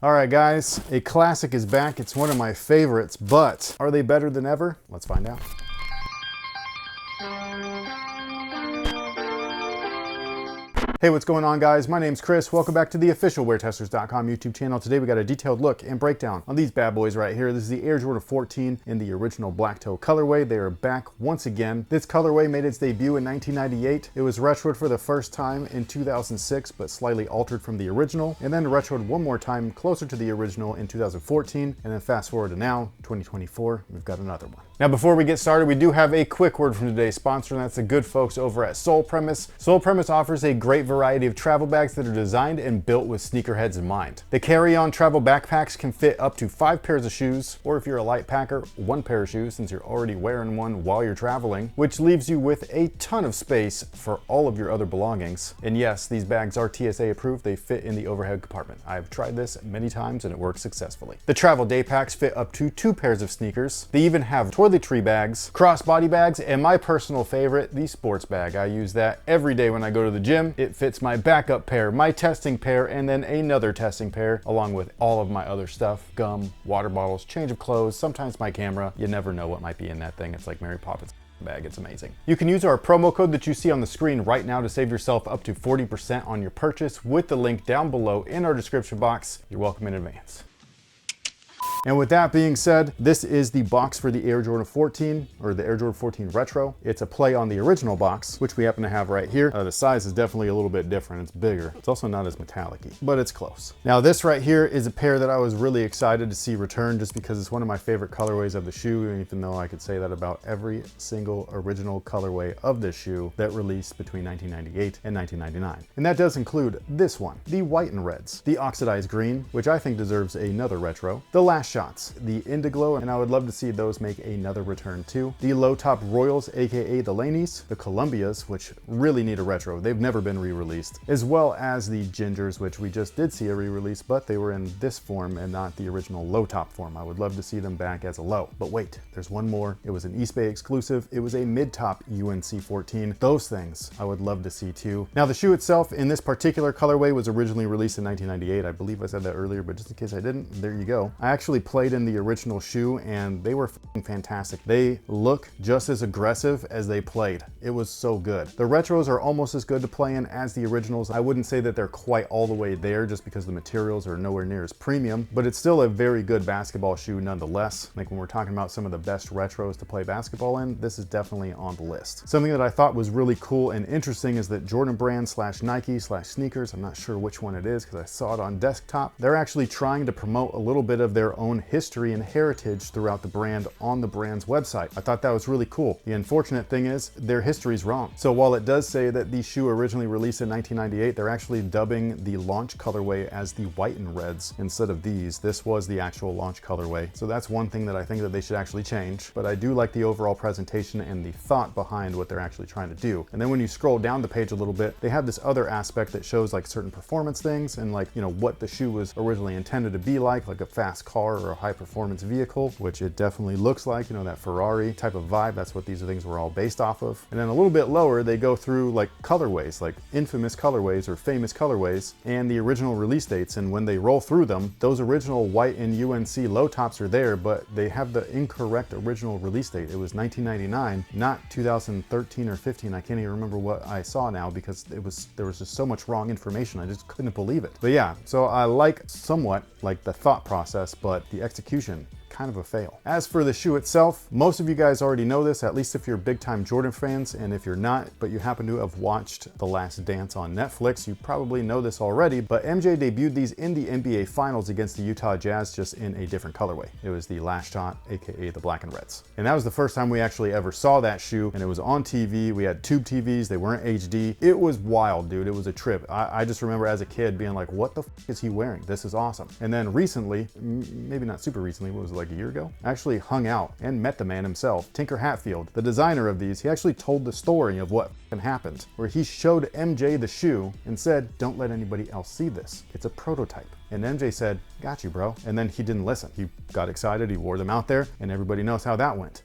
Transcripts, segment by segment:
All right, guys, a classic is back. It's one of my favorites, but are they better than ever? Let's find out. Hey, what's going on, guys? My name's Chris. Welcome back to the official WearTesters.com YouTube channel. Today we got a detailed look and breakdown on these bad boys right here. This is the Air Jordan 14 in the original black toe colorway. They are back once again. This colorway made its debut in 1998. It was retroed for the first time in 2006, but slightly altered from the original, and then retroed one more time closer to the original in 2014, and then fast forward to now, 2024, we've got another one. Now, before we get started, we do have a quick word from today's sponsor, and that's the good folks over at Sole Premise. Sole Premise offers a great variety of travel bags that are designed and built with sneakerheads in mind. The carry-on travel backpacks can fit up to 5 pairs of shoes, or if you're a light packer, 1 pair of shoes since you're already wearing one while you're traveling, which leaves you with a ton of space for all of your other belongings. And yes, these bags are TSA approved. They fit in the overhead compartment. I've tried this many times and it works successfully. The travel day packs fit up to 2 pairs of sneakers. They even have toiletry bags, crossbody bags, and my personal favorite, the sports bag. I use that every day when I go to the gym. It fits my backup pair, my testing pair, and then another testing pair, along with all of my other stuff, gum, water bottles, change of clothes, sometimes my camera. You never know what might be in that thing. It's like Mary Poppins bag. It's amazing. You can use our promo code that you see on the screen right now to save yourself up to 40% on your purchase with the link down below in our description box. You're welcome in advance. And with that being said, this is the box for the Air Jordan 14, or the Air Jordan 14 Retro. It's a play on the original box, which we happen to have right here. The size is definitely a little bit different. It's bigger. It's also not as metallic-y, but it's close. Now, this right here is a pair that I was really excited to see return just because it's one of my favorite colorways of the shoe, even though I could say that about every single original colorway of this shoe that released between 1998 and 1999. And that does include this one, the white and reds, the oxidized green, which I think deserves another retro, the last shots, the Indiglo, and I would love to see those make another return too. The low top Royals, aka the Laneys, the Columbias, which really need a retro. They've never been re-released, as well as the Gingers, which we just did see a re-release, but they were in this form and not the original low top form. I would love to see them back as a low. But wait, there's one more. It was an East Bay exclusive. It was a mid top UNC 14. Those things I would love to see too. Now, the shoe itself in this particular colorway was originally released in 1998. I believe I said that earlier, but just in case I didn't, there you go. I actually played in the original shoe and they were fantastic. They look just as aggressive as they played. It was so good. The retros are almost as good to play in as the originals. I wouldn't say that they're quite all the way there just because the materials are nowhere near as premium, but it's still a very good basketball shoe nonetheless. Like when we're talking about some of the best retros to play basketball in, this is definitely on the list. Something that I thought was really cool and interesting is that Jordan Brand / Nike / sneakers, I'm not sure which one it is because I saw it on desktop, they're actually trying to promote a little bit of their own history and heritage throughout the brand on the brand's website. I thought that was really cool. The unfortunate thing is their history is wrong. So while it does say that the shoe originally released in 1998, they're actually dubbing the launch colorway as the white and reds instead of these. This was the actual launch colorway. So that's one thing that I think that they should actually change, but I do like the overall presentation and the thought behind what they're actually trying to do. And then when you scroll down the page a little bit, they have this other aspect that shows like certain performance things and like, you know, what the shoe was originally intended to be like a fast car or a high performance vehicle, which it definitely looks like, you know, that Ferrari type of vibe. That's what these things were all based off of. And then a little bit lower, they go through like colorways, like infamous colorways or famous colorways and the original release dates. And when they roll through them, those original white and UNC low tops are there, but they have the incorrect original release date. It was 1999, not 2013 or 15. I can't even remember what I saw now because there was just so much wrong information. I just couldn't believe it. But yeah, so I like somewhat like the thought process, but the execution, kind of a fail. As for the shoe itself, most of you guys already know this, at least if you're big time Jordan fans, and if you're not, but you happen to have watched The Last Dance on Netflix, you probably know this already, but MJ debuted these in the NBA Finals against the Utah Jazz just in a different colorway. It was the Last Shot, aka the black and reds. And that was the first time we actually ever saw that shoe, and it was on TV. We had tube TVs, they weren't HD. It was wild, dude. It was a trip. I just remember as a kid being like, what the f is he wearing? This is awesome. And then recently, maybe not super recently, what was it, like a year ago, I actually hung out and met the man himself, Tinker Hatfield, the designer of these. He actually told the story of what happened, where he showed MJ the shoe and said, don't let anybody else see this. It's a prototype. And MJ said, got you, bro. And then he didn't listen. He got excited, he wore them out there, and everybody knows how that went.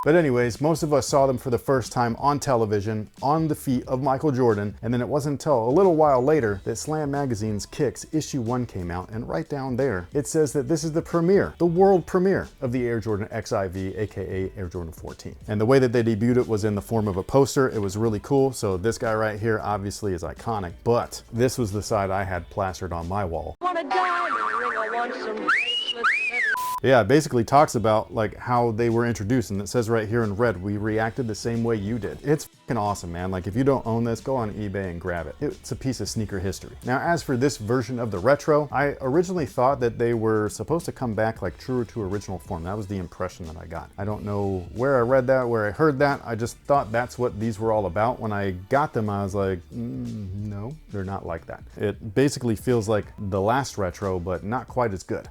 But anyways, most of us saw them for the first time on television, on the feet of Michael Jordan, and then it wasn't until a little while later that Slam Magazine's Kicks issue 1 came out, and right down there, it says that this is the premiere, the world premiere of the Air Jordan XIV, aka Air Jordan 14. And the way that they debuted it was in the form of a poster. It was really cool. So this guy right here obviously is iconic, but this was the side I had plastered on my wall. Yeah, it basically talks about like how they were introduced, and it says right here in red, we reacted the same way you did. It's fucking awesome, man. Like if you don't own this, go on eBay and grab it. It's a piece of sneaker history. Now, as for this version of the retro, I originally thought that they were supposed to come back like truer to original form. That was the impression that I got. I don't know where I read that, where I heard that. I just thought that's what these were all about. When I got them, I was like, no, they're not like that. It basically feels like the last retro, but not quite as good.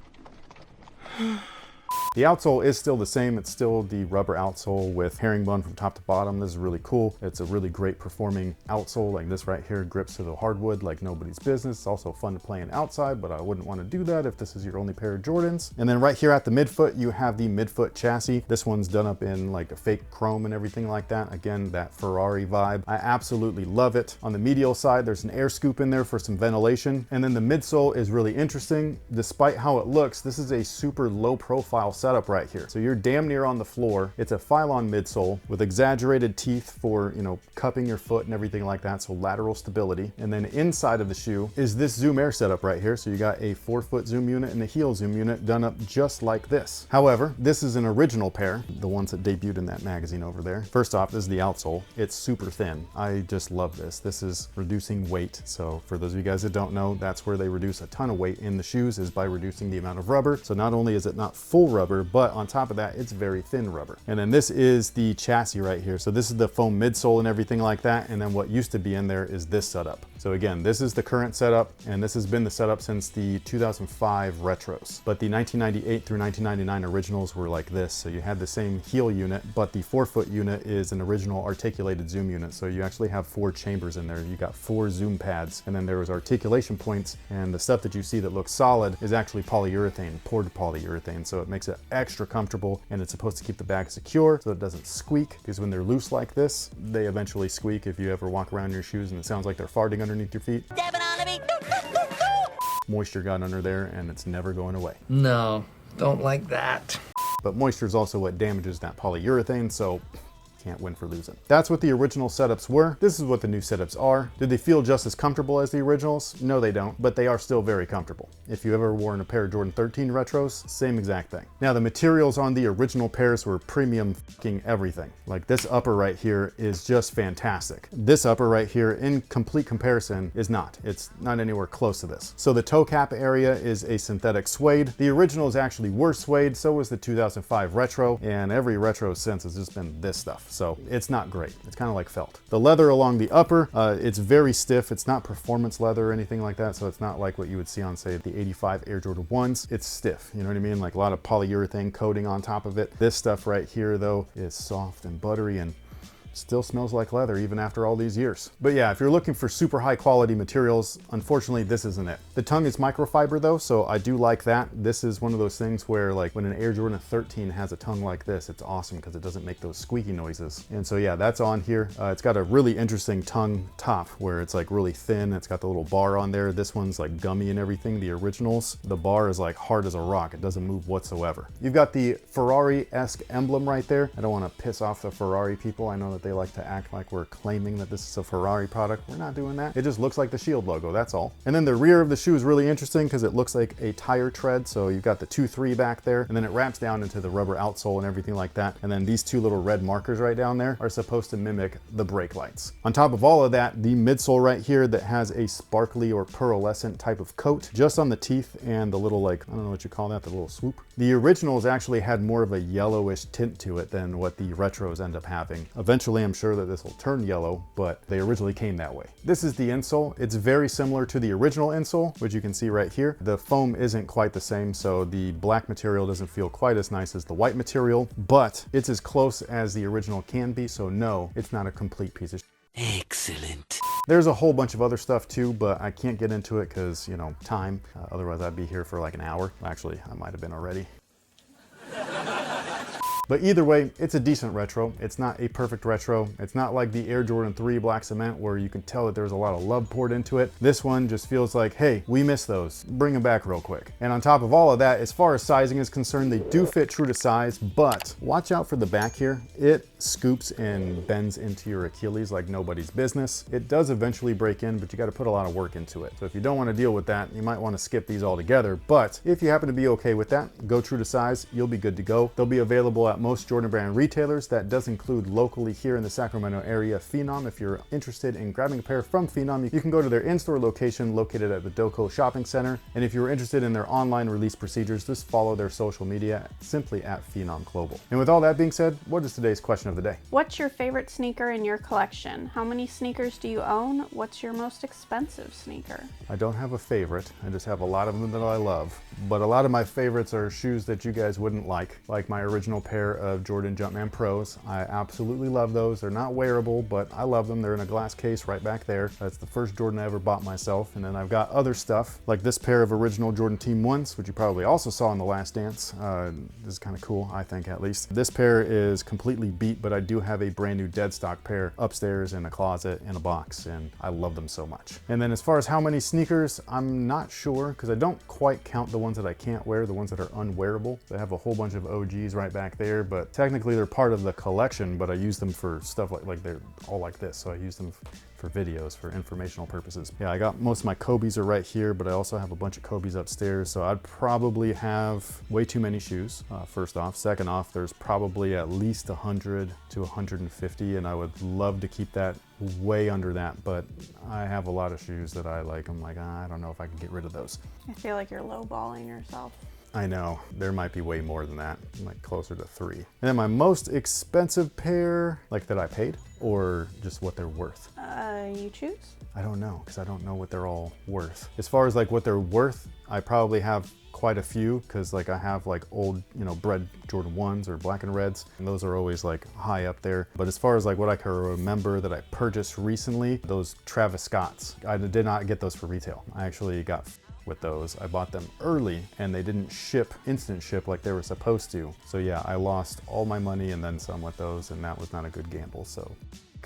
The outsole is still the same. It's still the rubber outsole with herringbone from top to bottom. This is really cool. It's a really great performing outsole. Like this right here grips to the hardwood like nobody's business. It's also fun to play in outside, but I wouldn't want to do that if this is your only pair of Jordans. And then right here at the midfoot, you have the midfoot chassis. This one's done up in like a fake chrome and everything like that. Again, that Ferrari vibe. I absolutely love it. On the medial side, there's an air scoop in there for some ventilation. And then the midsole is really interesting. Despite how it looks, this is a super low profile setup right here. So you're damn near on the floor. It's a Phylon midsole with exaggerated teeth for, you know, cupping your foot and everything like that, so lateral stability. And then inside of the shoe is this Zoom Air setup right here. So you got a 4-foot zoom unit and a heel zoom unit done up just like this. However, this is an original pair, the ones that debuted in that magazine over there. First off, this is the outsole. It's super thin. I just love this. This is reducing weight. So for those of you guys that don't know, that's where they reduce a ton of weight in the shoes, is by reducing the amount of rubber. So not only is it not full rubber, but on top of that, it's very thin rubber. And then this is the chassis right here. So this is the foam midsole and everything like that. And then what used to be in there is this setup. So again, this is the current setup, and this has been the setup since the 2005 retros. But the 1998 through 1999 originals were like this. So you had the same heel unit, but the 4-foot unit is an original articulated zoom unit. So you actually have 4 chambers in there. You got 4 zoom pads, and then there was articulation points, and the stuff that you see that looks solid is actually polyurethane, poured polyurethane. So it makes it extra comfortable, and it's supposed to keep the bag secure so it doesn't squeak, because when they're loose like this, they eventually squeak if you ever walk around in your shoes and it sounds like they're farting underneath your feet. Moisture got under there and it's never going away. No, don't like that. But moisture is also what damages that polyurethane, so can't win for losing. That's what the original setups were. This is what the new setups are. Did they feel just as comfortable as the originals? No, they don't, but they are still very comfortable. If you ever worn a pair of Jordan 13 retros, same exact thing. Now, the materials on the original pairs were premium fucking everything. Like this upper right here is just fantastic. This upper right here, in complete comparison, is not. It's not anywhere close to this. So the toe cap area is a synthetic suede. The originals actually were suede, so was the 2005 retro, and every retro since has just been this stuff. So it's not great. It's kind of like felt. The leather along the upper, it's very stiff. It's not performance leather or anything like that. So it's not like what you would see on, say, the 85 Air Jordan 1s. It's stiff, you know what I mean? Like a lot of polyurethane coating on top of it. This stuff right here though is soft and buttery and still smells like leather even after all these years. But yeah, if you're looking for super high quality materials, unfortunately this isn't it. The tongue is microfiber though, so I do like that. This is one of those things where like when an Air Jordan 13 has a tongue like this, it's awesome because it doesn't make those squeaky noises. And so yeah, that's on here. It's got a really interesting tongue top where it's like really thin. It's got the little bar on there. This one's like gummy and everything. The originals, the bar is like hard as a rock. It doesn't move whatsoever. You've got the Ferrari-esque emblem right there. I don't want to piss off the Ferrari people. I know that they like to act like we're claiming that this is a Ferrari product. We're not doing that. It just looks like the Shield logo, that's all. And then the rear of the shoe is really interesting because it looks like a tire tread. So you've got the 2-3 back there, and then it wraps down into the rubber outsole and everything like that. And then these 2 little red markers right down there are supposed to mimic the brake lights. On top of all of that, the midsole right here that has a sparkly or pearlescent type of coat just on the teeth and the little, like, I don't know what you call that, the little swoop. The originals actually had more of a yellowish tint to it than what the retros end up having. Eventually, I'm sure that this will turn yellow, but they originally came that way. This is the insole. It's very similar to the original insole, which you can see right here. The foam isn't quite the same, so the black material doesn't feel quite as nice as the white material, but it's as close as the original can be, so no, it's not a complete piece of shit. Excellent. There's a whole bunch of other stuff too, but I can't get into it because, you know, time. Otherwise I'd be here for like an hour. Actually, I might have been already. But either way, it's a decent retro. It's not a perfect retro. It's not like the Air Jordan 3 Black Cement where you can tell that there's a lot of love poured into it. This one just feels like, hey, we miss those. Bring them back real quick. And on top of all of that, as far as sizing is concerned, they do fit true to size, but watch out for the back here. It scoops and bends into your Achilles like nobody's business. It does eventually break in, but you got to put a lot of work into it. So if you don't want to deal with that, you might want to skip these altogether. But if you happen to be okay with that, go true to size, you'll be good to go. They'll be available at most Jordan brand retailers. That does include locally here in the Sacramento area, Phenom. If you're interested in grabbing a pair from Phenom, you can go to their in-store location located at the Doco Shopping Center. And if you're interested in their online release procedures, just follow their social media simply at Phenom Global. And with all that being said, what is today's question of the day? What's your favorite sneaker in your collection? How many sneakers do you own? What's your most expensive sneaker? I don't have a favorite. I just have a lot of them that I love. But a lot of my favorites are shoes that you guys wouldn't like my original pair of Jordan Jumpman Pros. I absolutely love those. They're not wearable, but I love them. They're in a glass case right back there. That's the first Jordan I ever bought myself. And then I've got other stuff, like this pair of original Jordan Team 1s, which you probably also saw in The Last Dance. This is kind of cool, I think, at least. This pair is completely beat, but I do have a brand new dead stock pair upstairs in a closet in a box, and I love them so much. And then as far as how many sneakers, I'm not sure, because I don't quite count the ones that I can't wear, the ones that are unwearable. So I have a whole bunch of OGs right back there, but technically they're part of the collection, but I use them for stuff like they're all like this. So I use them for videos, for informational purposes. Yeah, I got most of my Kobe's are right here, but I also have a bunch of Kobe's upstairs. So I'd probably have way too many shoes, first off. Second off, there's probably at least 100 to 150, and I would love to keep that way under that, but I have a lot of shoes that I like. I'm like, I don't know if I can get rid of those. I feel like you're lowballing yourself. I know, there might be way more than that, like closer to 3. And then my most expensive pair, like that I paid, or just what they're worth? You choose? I don't know, because I don't know what they're all worth. As far as like what they're worth, I probably have quite a few, because like I have like old, bred Jordan 1s or black and reds, and those are always like high up there. But as far as like what I can remember that I purchased recently, those Travis Scotts, I did not get those for retail. I actually got with those. I bought them early and they didn't ship, instant ship like they were supposed to. So yeah, I lost all my money and then some with those, and that was not a good gamble, so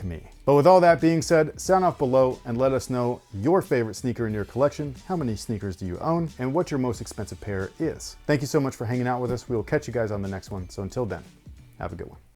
me. But with all that being said, sound off below and let us know your favorite sneaker in your collection, how many sneakers do you own, and what your most expensive pair is. Thank you so much for hanging out with us. We will catch you guys on the next one. So until then, have a good one.